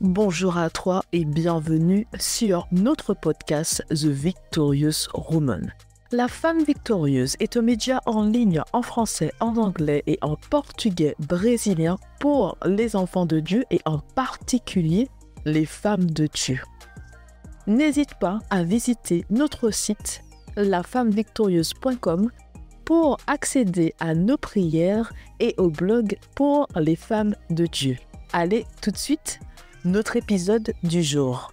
Bonjour à toi et bienvenue sur notre podcast The Victorious Woman. La femme victorieuse est un média en ligne en français, en anglais et en portugais brésilien pour les enfants de Dieu et en particulier les femmes de Dieu. N'hésite pas à visiter notre site lafemmevictorieuse.com pour accéder à nos prières et au blog pour les femmes de Dieu. Allez, tout de suite, notre épisode du jour.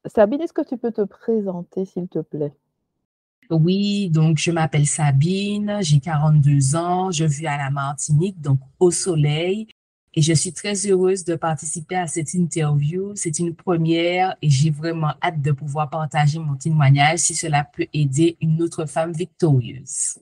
Sabine, est-ce que tu peux te présenter, s'il te plaît? Oui, donc je m'appelle Sabine, j'ai 42 ans, je vis à la Martinique, donc au soleil, et je suis très heureuse de participer à cette interview. C'est une première et j'ai vraiment hâte de pouvoir partager mon témoignage si cela peut aider une autre femme victorieuse.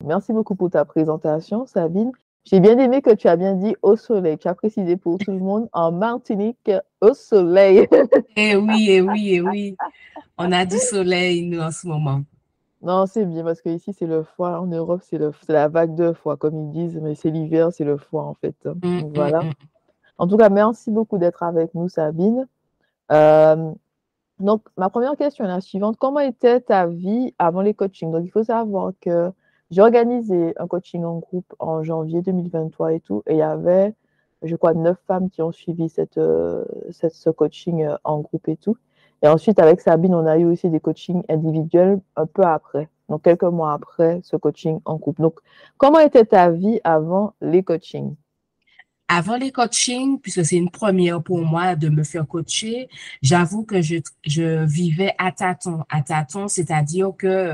Merci beaucoup pour ta présentation, Sabine. J'ai bien aimé que tu as bien dit au soleil. Tu as précisé pour tout le monde en Martinique, au soleil. Eh oui, eh oui, eh oui, on a du soleil, nous, en ce moment. Non, c'est bien parce qu'ici, c'est le froid. En Europe, c'est la vague de froid, comme ils disent, mais c'est l'hiver, c'est le froid, en fait. Donc, voilà. Mm. En tout cas, merci beaucoup d'être avec nous, Sabine. Euh, donc, ma première question est la suivante. Comment était ta vie avant les coachings? Donc, il faut savoir que j'ai organisé un coaching en groupe en janvier 2023 et tout. Et il y avait, je crois, 9 femmes qui ont suivi ce coaching en groupe et tout. Et ensuite, avec Sabine, on a eu aussi des coachings individuels un peu après. Donc, quelques mois après ce coaching en groupe. Donc, comment était ta vie avant les coachings? Avant les coachings, puisque c'est une première pour moi de me faire coacher, j'avoue que je vivais à tâtons, c'est-à-dire que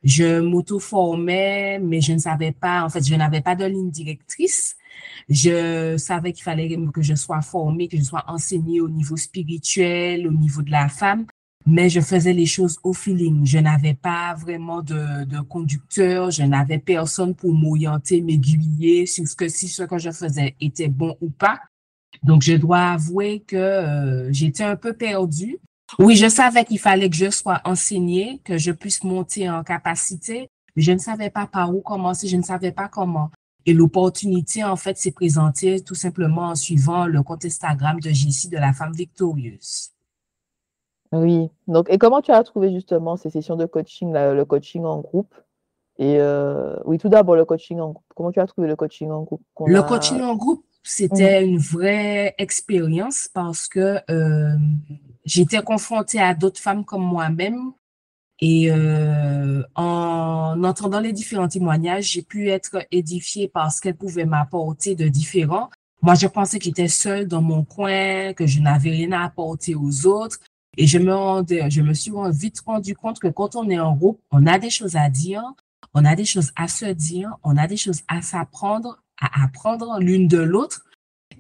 je m'auto-formais, mais je ne savais pas, en fait, je n'avais pas de ligne directrice. Je savais qu'il fallait que je sois formée, que je sois enseignée au niveau spirituel, au niveau de la femme, mais je faisais les choses au feeling. Je n'avais pas vraiment de conducteur, je n'avais personne pour m'orienter, m'aiguiller sur si ce que je faisais était bon ou pas. Donc, je dois avouer que j'étais un peu perdue. Oui, je savais qu'il fallait que je sois enseignée, que je puisse monter en capacité, mais je ne savais pas par où commencer, je ne savais pas comment. Et l'opportunité, en fait, s'est présentée tout simplement en suivant le compte Instagram de Jessie de la femme victorieuse. Oui. Donc, et comment tu as trouvé justement ces sessions de coaching, le coaching en groupe? Et oui, tout d'abord, le coaching en groupe. Comment tu as trouvé le coaching en groupe qu'on Le a... coaching en groupe, Mhm. c'était une vraie expérience parce que j'étais confrontée à d'autres femmes comme moi-même et en entendant les différents témoignages, j'ai pu être édifiée par ce qu'elles pouvaient m'apporter de différent. Moi, je pensais que j'étais seule dans mon coin, que je n'avais rien à apporter aux autres. Et je me suis vite rendu compte que quand on est en groupe, on a des choses à dire, on a des choses à se dire, on a des choses à s'apprendre, à apprendre l'une de l'autre.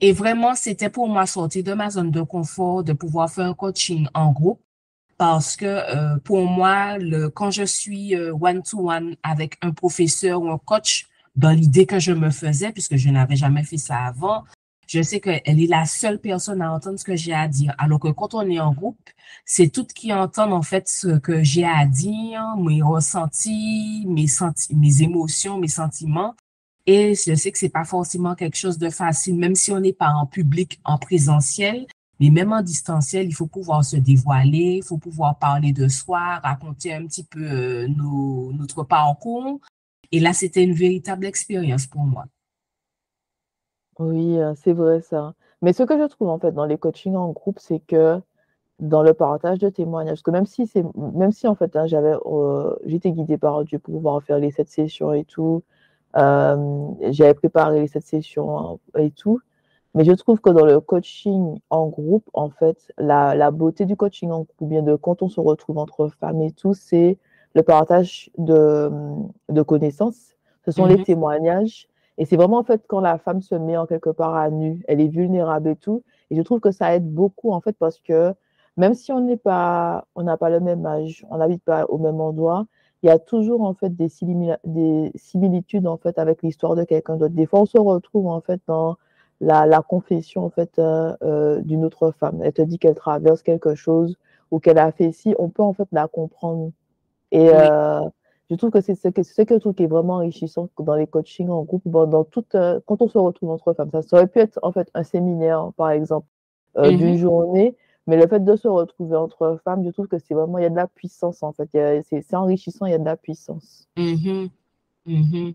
Et vraiment, c'était pour moi sortir de ma zone de confort, de pouvoir faire un coaching en groupe parce que pour moi, quand je suis one-to-one avec un professeur ou un coach, dans l'idée que je me faisais, puisque je n'avais jamais fait ça avant, je sais qu'elle est la seule personne à entendre ce que j'ai à dire. Alors que quand on est en groupe, c'est toutes qui entendent en fait ce que j'ai à dire, mes ressentis, mes émotions, mes sentiments. Et je sais que c'est pas forcément quelque chose de facile, même si on n'est pas en public, en présentiel. Mais même en distanciel, il faut pouvoir se dévoiler, il faut pouvoir parler de soi, raconter un petit peu notre parcours. Et là, c'était une véritable expérience pour moi. Oui, c'est vrai ça. Mais ce que je trouve en fait dans les coachings en groupe, c'est que dans le partage de témoignages, parce que même si en fait hein, j'étais guidée par Dieu pour pouvoir faire les 7 sessions et tout, j'avais préparé les 7 sessions et tout, mais je trouve que dans le coaching en groupe, en fait, la beauté du coaching en groupe, ou bien de quand on se retrouve entre femmes et tout, c'est le partage de connaissances. Ce sont les Mhm. témoignages. Et c'est vraiment, en fait, quand la femme se met en quelque part à nu, elle est vulnérable et tout. Et je trouve que ça aide beaucoup, en fait, parce que même si on n'a pas le même âge, on n'habite pas au même endroit, il y a toujours, en fait, des similitudes, en fait, avec l'histoire de quelqu'un d'autre. Des fois, on se retrouve, en fait, dans la confession en fait d'une autre femme. Elle te dit qu'elle traverse quelque chose ou qu'elle a fait ci, on peut en fait la comprendre. Et Oui. Je trouve que c'est ce que je trouve qui est vraiment enrichissant dans les coachings en groupe, dans quand on se retrouve entre femmes. Ça aurait pu être en fait un séminaire, par exemple, d'une journée, mais le fait de se retrouver entre femmes, je trouve que c'est vraiment, il y a de la puissance en fait. C'est enrichissant, il y a de la puissance. Mhm. Mhm.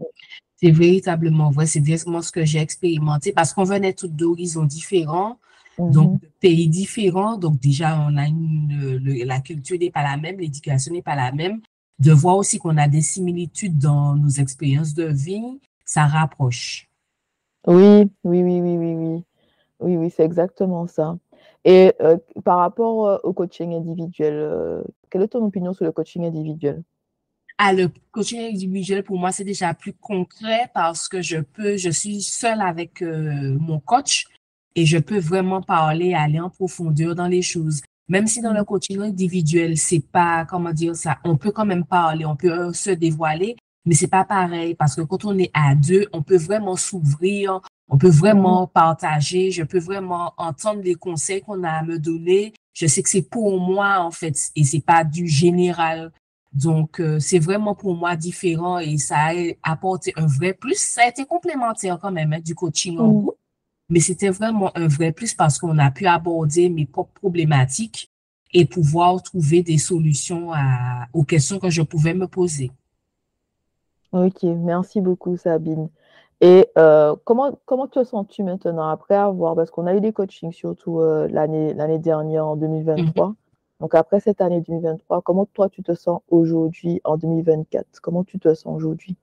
C'est véritablement vrai, c'est exactement ce que j'ai expérimenté parce qu'on venait toutes d'horizons différents, donc Mhm. de pays différents. Donc déjà, on a la culture n'est pas la même, l'éducation n'est pas la même. De voir aussi qu'on a des similitudes dans nos expériences de vie, ça rapproche. Oui, oui, oui, oui, oui, oui. Oui, oui, c'est exactement ça. Et par rapport au coaching individuel, quelle est ton opinion sur le coaching individuel? Ah, le coaching individuel, pour moi, c'est déjà plus concret parce que je suis seule avec mon coach et je peux vraiment parler, aller en profondeur dans les choses. Même si dans le Mhm. coaching individuel, c'est pas, comment dire ça, on peut quand même parler, on peut se dévoiler, mais c'est pas pareil parce que quand on est à deux, on peut vraiment s'ouvrir, on peut Mhm. vraiment partager, je peux vraiment entendre les conseils qu'on a à me donner. Je sais que c'est pour moi, en fait, et c'est pas du général. Donc, c'est vraiment pour moi différent et ça a apporté un vrai plus. Ça a été complémentaire quand même, hein, du coaching en Mhm. groupe, mais c'était vraiment un vrai plus parce qu'on a pu aborder mes propres problématiques et pouvoir trouver des solutions aux questions que je pouvais me poser. Ok, merci beaucoup Sabine. Et comment te sens-tu maintenant après avoir, parce qu'on a eu des coachings surtout l'année dernière en Mhm. 2023. Donc après cette année 2023, comment toi tu te sens aujourd'hui en 2024? Comment tu te sens aujourd'hui?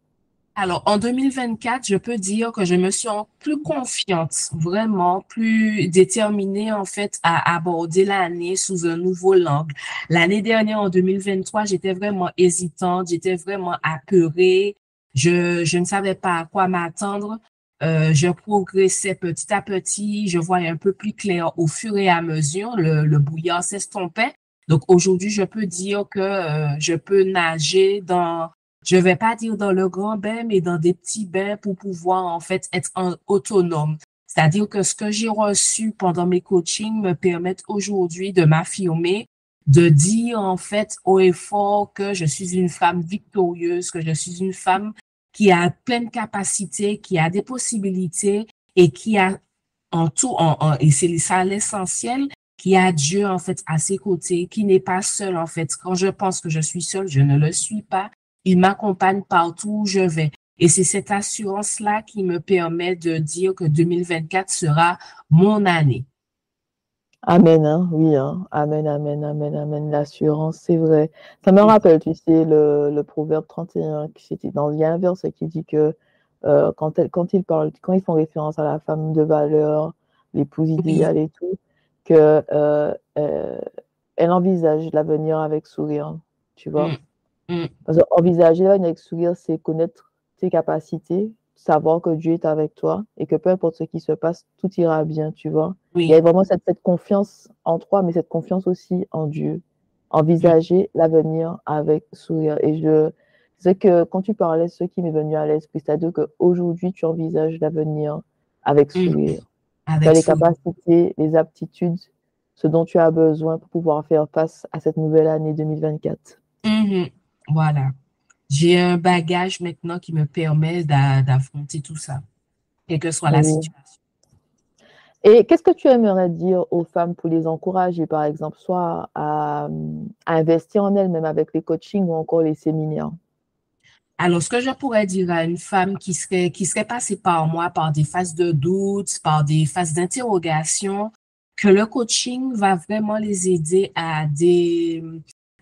Alors, en 2024, je peux dire que je me sens plus confiante, vraiment plus déterminée en fait à aborder l'année sous un nouveau angle. L'année dernière, en 2023, j'étais vraiment hésitante, j'étais vraiment apeurée. Je ne savais pas à quoi m'attendre. Je progressais petit à petit, je voyais un peu plus clair au fur et à mesure, le brouillard s'estompait. Donc aujourd'hui, je peux dire que je peux nager je vais pas dire dans le grand bain, mais dans des petits bains pour pouvoir en fait être autonome. C'est-à-dire que ce que j'ai reçu pendant mes coachings me permettent aujourd'hui de m'affirmer, de dire en fait haut et fort que je suis une femme victorieuse, que je suis une femme qui a plein de capacités, qui a des possibilités et qui a en tout, et c'est ça l'essentiel, qui a Dieu en fait à ses côtés, qui n'est pas seul en fait. Quand je pense que je suis seule, je ne le suis pas. Il m'accompagne partout où je vais. Et c'est cette assurance-là qui me permet de dire que 2024 sera mon année. Amen, hein, oui, hein. Amen, amen, amen, amen. L'assurance, c'est vrai. Ça me rappelle, tu sais, le proverbe 31, il y a un verset qui dit que quand ils font référence à la femme de valeur, l'épouse Oui. idéale et tout, que elle envisage l'avenir avec sourire, tu vois. Mm, mm, Parce qu'envisager l'avenir avec sourire, c'est connaître tes capacités, savoir que Dieu est avec toi et que peu importe ce qui se passe, tout ira bien, tu vois. Il y a oui. vraiment cette confiance en toi, mais cette confiance aussi en Dieu. Mm, Envisager l'avenir avec sourire. Et je sais que quand tu parlais, ce qui m'est venu à l'esprit, c'est-à-dire qu'aujourd'hui, tu envisages l'avenir avec mm. sourire. Tu as Avec les sourire. capacités, les aptitudes, ce dont tu as besoin pour pouvoir faire face à cette nouvelle année 2024. Mhm. Voilà. J'ai un bagage maintenant qui me permet d'affronter tout ça, quelle que soit la Oui. situation. Et qu'est-ce que tu aimerais dire aux femmes pour les encourager, par exemple, soit à investir en elles-mêmes avec les coachings ou encore les séminaires? Alors, ce que je pourrais dire à une femme qui serait passée par moi, par des phases de doute, par des phases d'interrogation, que le coaching va vraiment les aider à,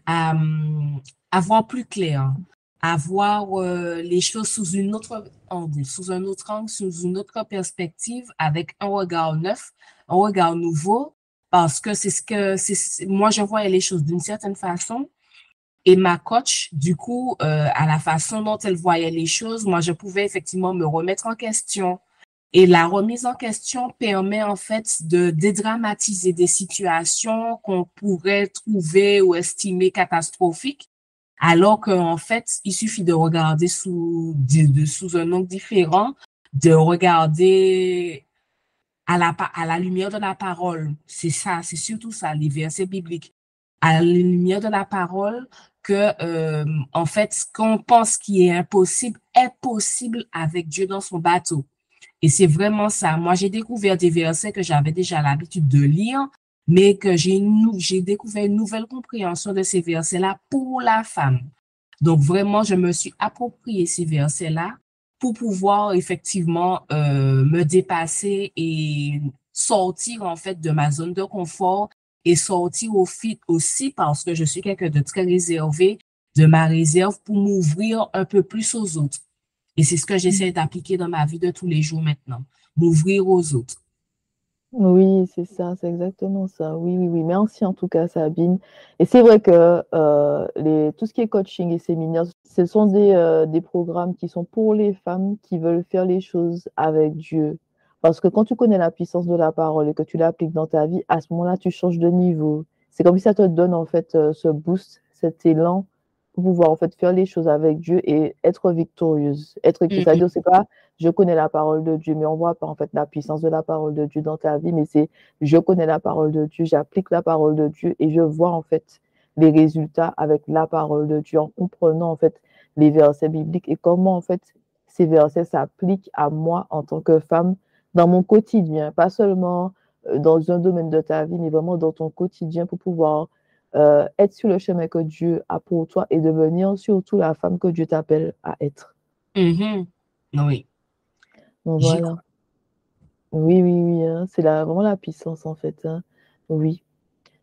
à voir plus clair, à voir les choses sous une autre angle, sous un autre angle, sous une autre perspective, avec un regard neuf, un regard nouveau, parce que moi, je voyais les choses d'une certaine façon. Et ma coach, du coup, à la façon dont elle voyait les choses, moi, je pouvais effectivement me remettre en question. Et la remise en question permet en fait de dédramatiser des situations qu'on pourrait trouver ou estimer catastrophiques, alors qu'en fait, il suffit de regarder sous un angle différent, de regarder à la lumière de la parole. C'est ça, c'est surtout ça, les versets bibliques. À la lumière de la parole, que, en fait, ce qu'on pense qui est impossible est possible avec Dieu dans son bateau. Et c'est vraiment ça. Moi, j'ai découvert des versets que j'avais déjà l'habitude de lire, mais que j'ai découvert une nouvelle compréhension de ces versets-là pour la femme. Donc, vraiment, je me suis approprié ces versets-là pour pouvoir effectivement me dépasser et sortir, en fait, de ma zone de confort et sortir aussi parce que je suis quelqu'un de très réservé, de ma réserve pour m'ouvrir un peu plus aux autres. Et c'est ce que j'essaie d'appliquer dans ma vie de tous les jours maintenant, m'ouvrir aux autres. Oui, c'est ça, c'est exactement ça. Oui, oui, oui. Merci en tout cas, Sabine. Et c'est vrai que tout ce qui est coaching et séminaires, ce sont des programmes qui sont pour les femmes qui veulent faire les choses avec Dieu. Parce que quand tu connais la puissance de la parole et que tu l'appliques dans ta vie, à ce moment-là, tu changes de niveau. C'est comme si ça te donne en fait ce boost, cet élan pour pouvoir en fait faire les choses avec Dieu et être victorieuse. C'est-à-dire, c'est pas je connais la parole de Dieu, mais on voit pas en fait la puissance de la parole de Dieu dans ta vie, mais c'est je connais la parole de Dieu, j'applique la parole de Dieu et je vois en fait les résultats avec la parole de Dieu en comprenant en fait les versets bibliques et comment en fait ces versets s'appliquent à moi en tant que femme dans mon quotidien, pas seulement dans un domaine de ta vie, mais vraiment dans ton quotidien pour pouvoir être sur le chemin que Dieu a pour toi et devenir surtout la femme que Dieu t'appelle à être. Oui. Donc voilà. Oui, oui, oui, hein. C'est vraiment la puissance en fait. Hein. Oui,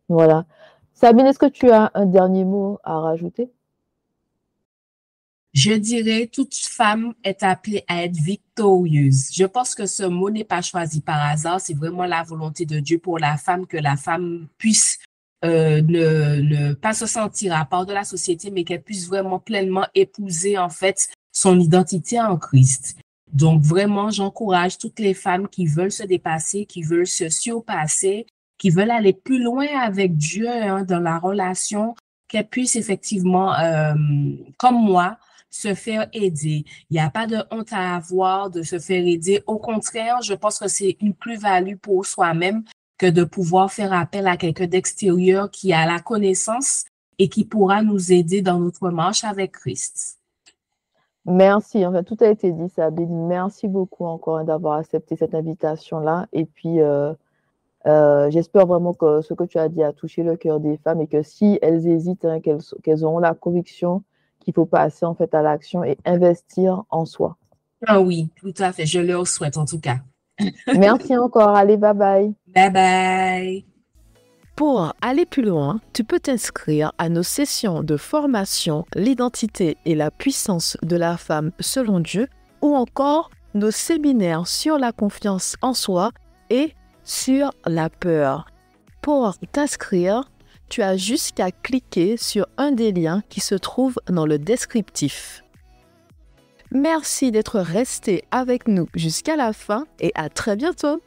voilà. Sabine, est-ce que tu as un dernier mot à rajouter? Je dirais, toute femme est appelée à être victorieuse. Je pense que ce mot n'est pas choisi par hasard. C'est vraiment la volonté de Dieu pour la femme, que la femme puisse ne pas se sentir à part de la société, mais qu'elle puisse vraiment pleinement épouser en fait son identité en Christ. Donc vraiment, j'encourage toutes les femmes qui veulent se dépasser, qui veulent se surpasser, qui veulent aller plus loin avec Dieu hein, dans la relation, qu'elles puissent effectivement, comme moi, se faire aider. Il n'y a pas de honte à avoir de se faire aider. Au contraire, je pense que c'est une plus-value pour soi-même que de pouvoir faire appel à quelqu'un d'extérieur qui a la connaissance et qui pourra nous aider dans notre marche avec Christ. Merci. En fait, tout a été dit, Sabine. Merci beaucoup encore d'avoir accepté cette invitation-là. Et puis, j'espère vraiment que ce que tu as dit a touché le cœur des femmes et que si elles hésitent, hein, qu'elles auront la conviction qu'il faut passer en fait à l'action et investir en soi. Ah oui, tout à fait. Je leur souhaite en tout cas. Merci encore. Allez, bye bye. Bye bye. Pour aller plus loin, tu peux t'inscrire à nos sessions de formation L'identité et la puissance de la femme selon Dieu ou encore nos séminaires sur la confiance en soi et sur la peur. Pour t'inscrire, tu as juste qu'à cliquer sur un des liens qui se trouve dans le descriptif. Merci d'être resté avec nous jusqu'à la fin et à très bientôt.